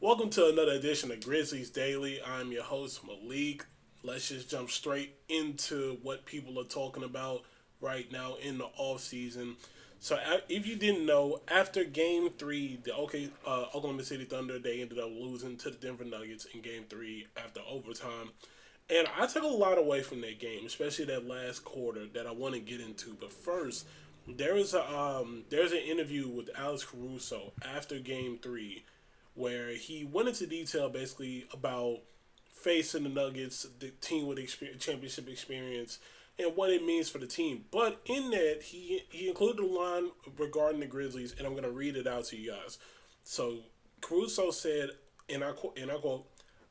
Welcome to another edition of Grizzlies Daily. I'm your host, Malik. Let's just jump straight into what people are talking about right now in the offseason. So, if you didn't know, after Game 3, the Oklahoma City Thunder, they ended up losing to the Denver Nuggets in Game 3 after overtime. And I took a lot away from that game, especially that last quarter that I want to get into. But first, there's an interview with Alex Caruso after Game 3 where he went into detail basically about facing the Nuggets, the team with championship experience, and what it means for the team. But in that, he included a line regarding the Grizzlies, and I'm going to read it out to you guys. So Caruso said, and I quote,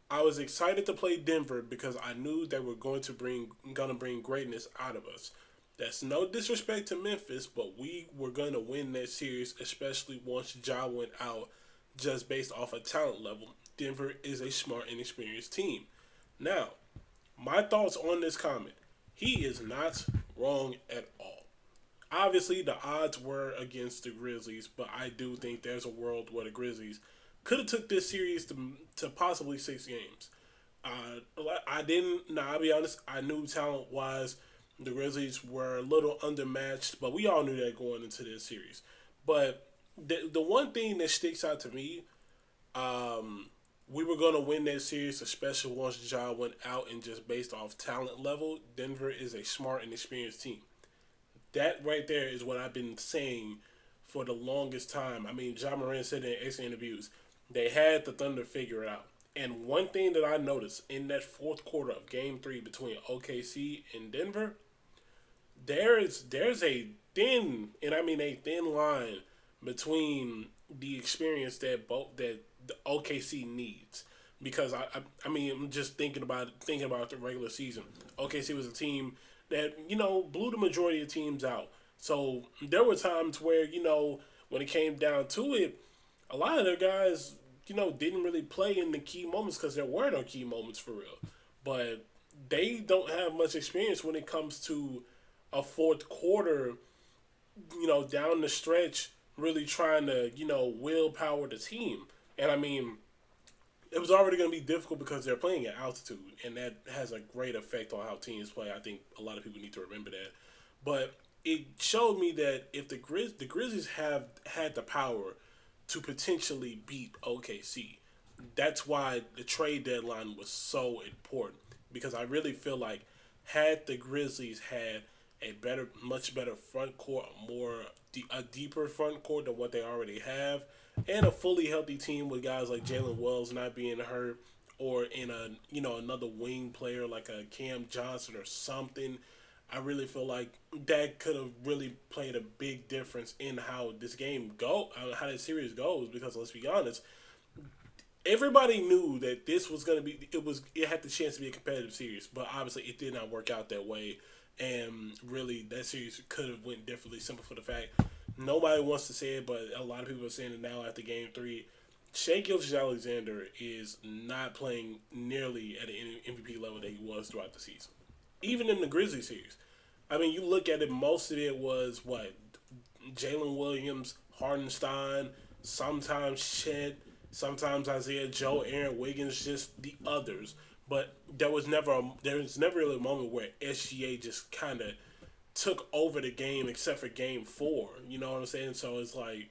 "I was excited to play Denver because I knew they were gonna bring greatness out of us. That's no disrespect to Memphis, but we were gonna win that series, especially once Ja went out, just based off a talent level. Denver is a smart and experienced team." Now, my thoughts on this comment. He is not wrong at all. Obviously, the odds were against the Grizzlies, but I do think there's a world where the Grizzlies could have took this series to possibly 6 games. I didn't. Now, I'll be honest. I knew talent wise, the Grizzlies were a little undermatched, but we all knew that going into this series. But the one thing that sticks out to me, we were going to win that series, especially once Ja went out, and just based off talent level, Denver is a smart and experienced team. That right there is what I've been saying for the longest time. I mean, Ja Morant said in exit interviews, they had the Thunder figure it out. And one thing that I noticed in that fourth quarter of Game 3 between OKC and Denver, there's a thin, and I mean a thin line between the experience that the OKC needs. Because I mean, I'm just thinking about the regular season. OKC was a team that blew the majority of teams out. So there were times where when it came down to it, a lot of their guys didn't really play in the key moments because there were no key moments for real. But they don't have much experience when it comes to a fourth quarter, down the stretch, really trying to, willpower the team. And I mean, it was already going to be difficult because they're playing at altitude, and that has a great effect on how teams play. I think a lot of people need to remember that. But it showed me that if the Grizzlies have had the power to potentially beat OKC, that's why the trade deadline was so important, because I really feel like had the Grizzlies had much better front court, a deeper front court than what they already have, and a fully healthy team with guys like Jalen Wells not being hurt, or in a another wing player like a Cam Johnson or something. I really feel like that could have really played a big difference in how this how this series goes. Because let's be honest, everybody knew that this was going to be it had the chance to be a competitive series, but obviously it did not work out that way, and really that series could have went differently, simple for the fact nobody wants to say it, but a lot of people are saying it now after Game 3. Shea Gilgeous-Alexander is not playing nearly at an MVP level that he was throughout the season, even in the Grizzlies series. I mean, you look at it, most of it was what Jalen Williams, Hardenstein, sometimes Chet, sometimes Isaiah Joe, Aaron Wiggins, just the others. But there was never really a moment where SGA just kind of took over the game, except for Game 4. You know what I'm saying? So it's like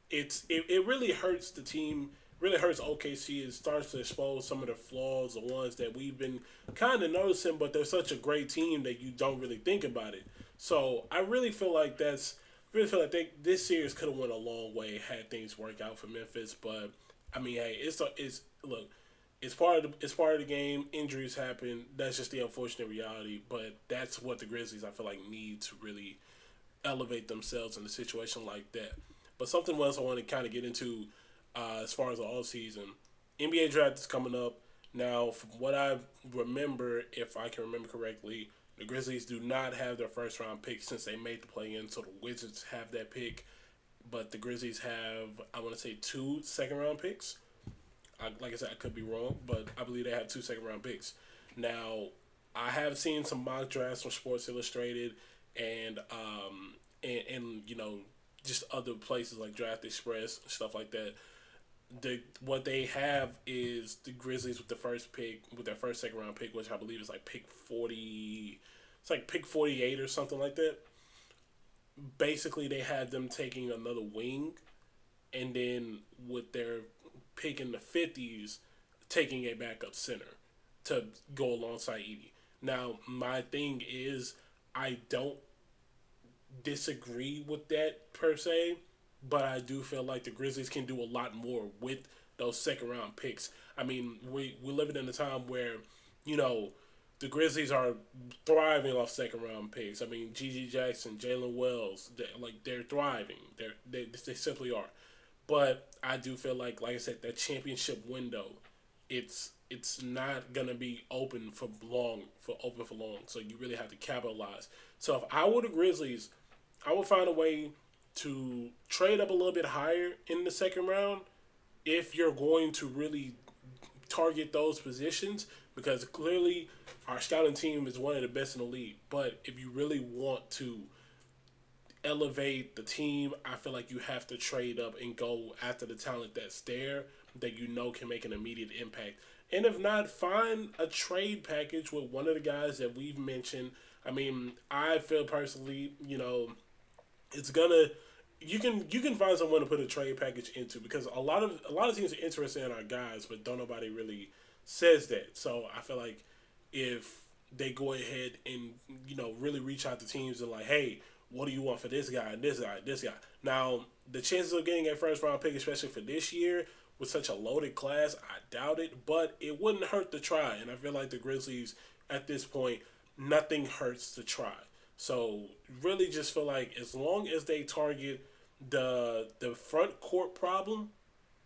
it really hurts the team. Really hurts OKC. It starts to expose some of the flaws, the ones that we've been kind of noticing. But they're such a great team that you don't really think about it. So I this series could have went a long way had things worked out for Memphis. But I mean, hey, it's look, it's part of the game. Injuries happen. That's just the unfortunate reality. But that's what the Grizzlies, I feel like, need to really elevate themselves in a situation like that. But something else I want to kind of get into, as far as the all season, NBA draft is coming up. Now, from what I remember, if I can remember correctly, the Grizzlies do not have their first round pick since they made the play in, so the Wizards have that pick. But the Grizzlies have, I want to say, 2 second round picks. Like I said, I could be wrong, but I believe they have 2 second round picks. Now, I have seen some mock drafts from Sports Illustrated and just other places like Draft Express, stuff like that. what they have is the Grizzlies with the first pick, with their first second round pick, which I believe is like pick 40. It's like pick 48 or something like that. Basically, they had them taking another wing, and then with their pick in the 50s, taking a backup center to go alongside Edie. Now, my thing is, I don't disagree with that per se, but I do feel like the Grizzlies can do a lot more with those second round picks. I mean, we're living in a time where, you know, the Grizzlies are thriving off second round picks. I mean, G.G. Jackson, Jalen Wells, they're thriving. They simply are. But I do feel like I said, that championship window, it's not gonna be open for long. So you really have to capitalize. So if I were the Grizzlies, I would find a way to trade up a little bit higher in the second round if you're going to really target those positions, because clearly our scouting team is one of the best in the league. But if you really want to elevate the team, I feel like you have to trade up and go after the talent that's there that you know can make an immediate impact. And if not, find a trade package with one of the guys that we've mentioned. I mean, I feel personally, it's gonna you can find someone to put a trade package into, because a lot of teams are interested in our guys, but don't nobody really says that. So I feel like if they go ahead and really reach out to teams and like, hey, what do you want for this guy and this guy, this guy? Now the chances of getting a first round pick, especially for this year with such a loaded class, I doubt it, but it wouldn't hurt to try. And I feel like the Grizzlies at this point, nothing hurts to try. So really just feel like as long as they target the front court problem,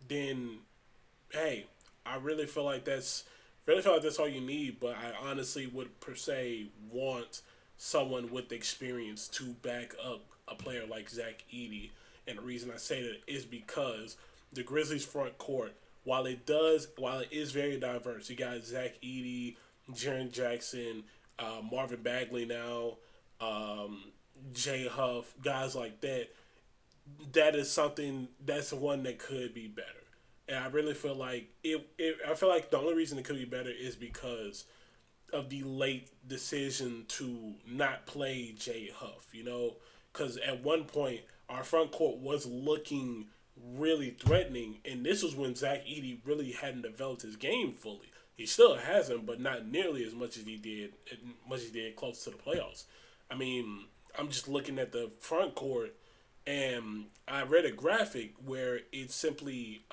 then hey, I really feel like that's all you need. But I honestly would per se want someone with experience to back up a player like Zach Edey. And the reason I say that is because the Grizzlies front court, while it is very diverse, you got Zach Edey, Jaren Jackson, Marvin Bagley now, Jay Huff, guys like that. That is something that's one that could be better. And I really feel like I feel like the only reason it could be better is because of the late decision to not play Jay Huff. Because at one point our front court was looking really threatening, and this was when Zach Edey really hadn't developed his game fully. He still hasn't, but not nearly as much as he did close to the playoffs. I mean, I'm just looking at the front court, and I read a graphic where it's simply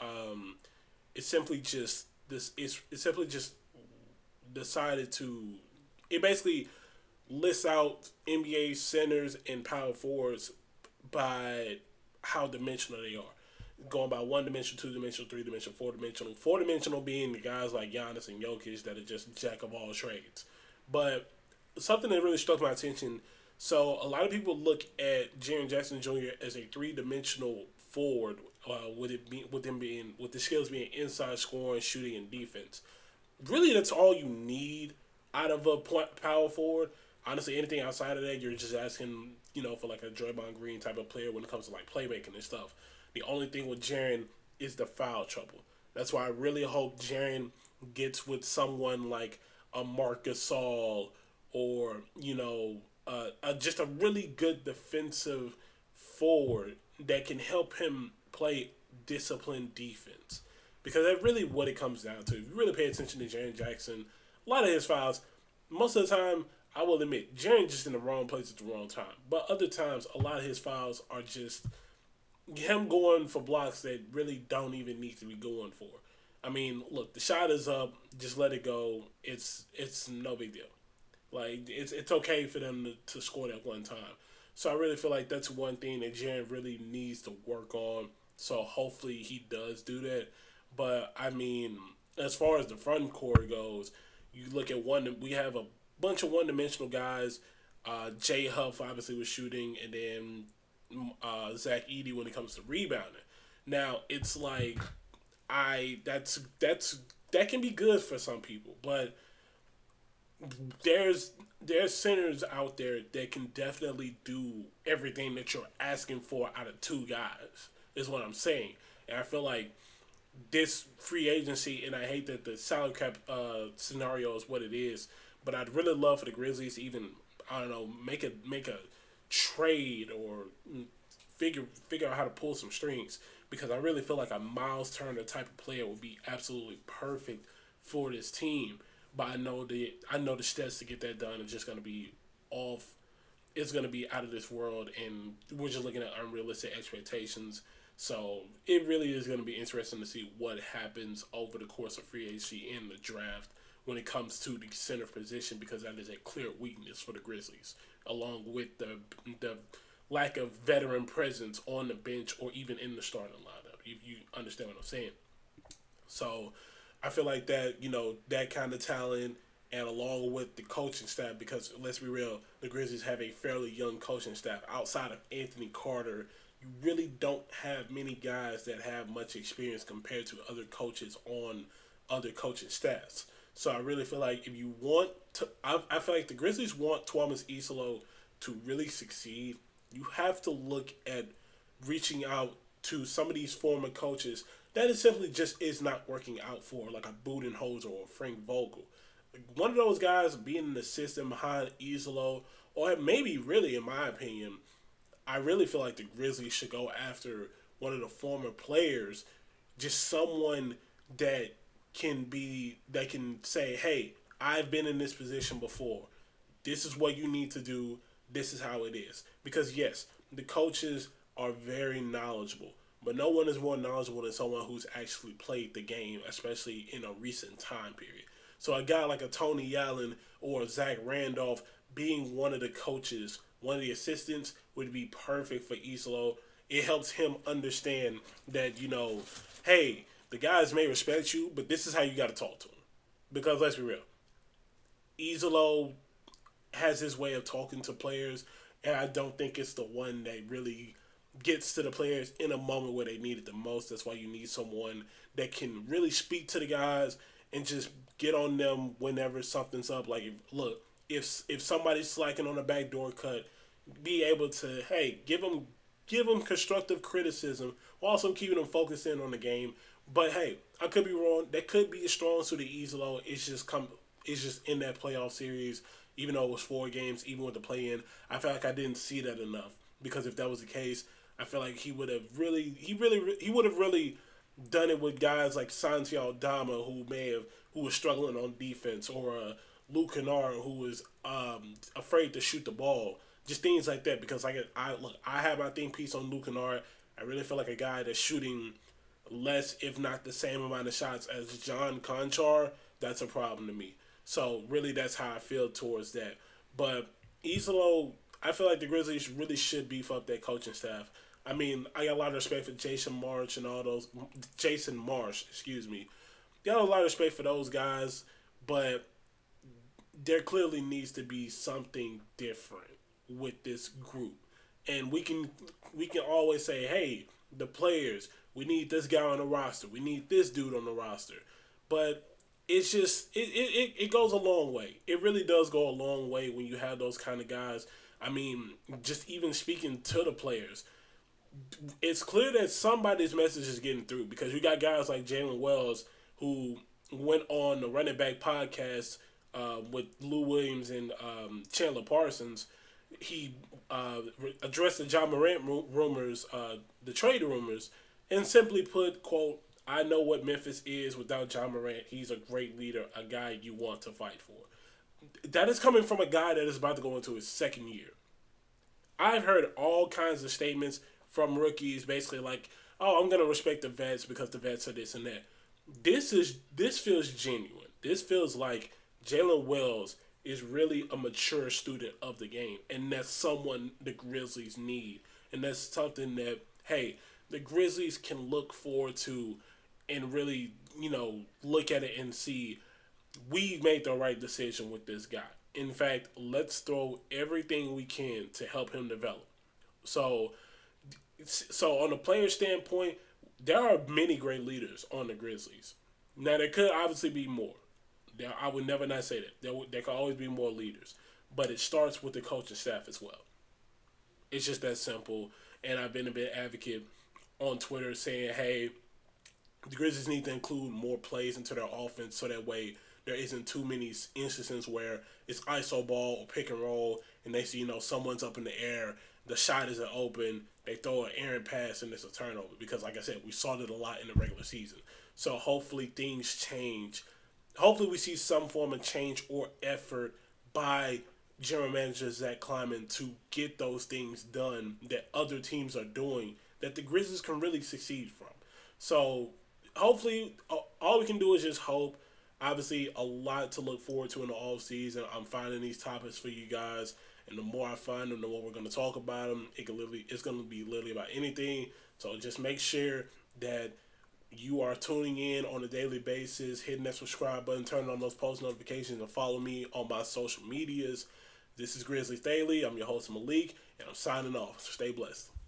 just decided to it basically lists out NBA centers and power forwards by how dimensional they are. Going by one dimensional, two dimensional, three dimensional, four dimensional. Four dimensional being the guys like Giannis and Jokic that are just jack of all trades. But something that really struck my attention. So a lot of people look at Jaren Jackson Jr. as a three-dimensional forward, with the skills being inside scoring, shooting, and defense. Really, that's all you need out of a power forward. Honestly, anything outside of that, you're just asking, for like a Draymond Green type of player when it comes to like playmaking and stuff. The only thing with Jaren is the foul trouble. That's why I really hope Jaren gets with someone like a Marc Gasol, or just a really good defensive forward that can help him play disciplined defense. Because that's really what it comes down to. If you really pay attention to Jaren Jackson, a lot of his fouls, most of the time, I will admit, Jaren just in the wrong place at the wrong time. But other times, a lot of his fouls are just him going for blocks that really don't even need to be going for. I mean, look, the shot is up. Just let it go. It's no big deal. Like, it's okay for them to score that one time. So I really feel like that's one thing that Jaren really needs to work on. So hopefully he does do that. But I mean, as far as the front court goes, you look at we have a bunch of one-dimensional guys. Jay Huff obviously was shooting, and then Zach Edey when it comes to rebounding. Now it's like that can be good for some people, but there's centers out there that can definitely do everything that you're asking for out of two guys, is what I'm saying. And I feel like this free agency, and I hate that the salary cap scenario is what it is. But I'd really love for the Grizzlies to even, I don't know, make a trade or figure out how to pull some strings, because I really feel like a Miles Turner type of player would be absolutely perfect for this team. But I know the steps to get that done is just going to be off. It's going to be out of this world, and we're just looking at unrealistic expectations. So it really is going to be interesting to see what happens over the course of free agency and the draft when it comes to the center position, because that is a clear weakness for the Grizzlies, along with the lack of veteran presence on the bench or even in the starting lineup. If you understand what I'm saying. So I feel like that kind of talent, and along with the coaching staff, because let's be real, the Grizzlies have a fairly young coaching staff. Outside of Anthony Carter, you really don't have many guys that have much experience compared to other coaches on other coaching staffs. So I really feel like if you want to, I feel like the Grizzlies want Thomas Isolo to really succeed. You have to look at reaching out to some of these former coaches that it simply just is not working out for, like a Budenholzer or Frank Vogel. One of those guys being an assistant behind Isolo, or maybe really, in my opinion, I really feel like the Grizzlies should go after one of the former players, just someone that can say, "Hey, I've been in this position before. This is what you need to do. This is how it is." Because yes, the coaches are very knowledgeable, but no one is more knowledgeable than someone who's actually played the game, especially in a recent time period. So a guy like a Tony Allen or Zach Randolph being one of the coaches, one of the assistants, would be perfect for Isolo. It helps him understand that, hey, the guys may respect you, but this is how you got to talk to them. Because let's be real, Isolo has his way of talking to players, and I don't think it's the one that really gets to the players in a moment where they need it the most. That's why you need someone that can really speak to the guys and just get on them whenever something's up. Like, if somebody's slacking on a backdoor cut, be able to, hey, give them constructive criticism while also keeping them focused in on the game. But hey, I could be wrong. That could be a strong suit of Isolo. It's just in that playoff series, even though it was 4 games, even with the play in, I felt like I didn't see that enough. Because if that was the case, I feel like he would have really done it with guys like Santi Aldama, who was struggling on defense, or Luke Kennard, who was afraid to shoot the ball. Just things like that. Because I have my think piece on Luke Kennard. I really feel like a guy that's shooting less, if not the same amount of shots as John Conchar. That's a problem to me. So really, that's how I feel towards that. But Isolo, I feel like the Grizzlies really should beef up their coaching staff. I mean, I got a lot of respect for Jason Marsh and all those. Jason Marsh, excuse me. Got a lot of respect for those guys, but there clearly needs to be something different with this group. And we can always say, hey, the players, we need this guy on the roster. We need this dude on the roster. But it's just it goes a long way. It really does go a long way when you have those kind of guys. I mean, just even speaking to the players, it's clear that somebody's message is getting through, because you got guys like Jalen Wells, who went on the Running Back podcast with Lou Williams and Chandler Parsons. He addressed the John Morant rumors, the trade rumors, and simply put, quote, "I know what Memphis is without John Morant. He's a great leader, a guy you want to fight for." That is coming from a guy that is about to go into his second year. I've heard all kinds of statements from rookies, basically like, "Oh, I'm gonna respect the vets because the vets are this and that." This feels genuine. This feels like Jalen Wells is really a mature student of the game, and that's someone the Grizzlies need, and that's something that, hey, the Grizzlies can look forward to, and really, look at it and see, we made the right decision with this guy. In fact, let's throw everything we can to help him develop. So, on a player standpoint, there are many great leaders on the Grizzlies. Now, there could obviously be more. I would never not say that. There could always be more leaders. But it starts with the coaching staff as well. It's just that simple. And I've been a bit advocate on Twitter saying, hey, The Grizzlies need to include more plays into their offense so that way there isn't too many instances where it's iso ball or pick and roll, and they see someone's up in the air, the shot isn't open, they throw an errant pass and it's a turnover. Because like I said, we saw it a lot in the regular season. So hopefully things change. Hopefully we see some form of change or effort by general manager Zach Kleiman to get those things done that other teams are doing that the Grizzlies can really succeed from. So hopefully, all we can do is just hope. Obviously, a lot to look forward to in the off season. I'm finding these topics for you guys, and the more I find them, the more we're going to talk about them. It's going to be literally about anything. So just make sure that you are tuning in on a daily basis, hitting that subscribe button, turning on those post notifications, and follow me on my social medias. This is Grizzlies Daily. I'm your host, Malik, and I'm signing off. So stay blessed.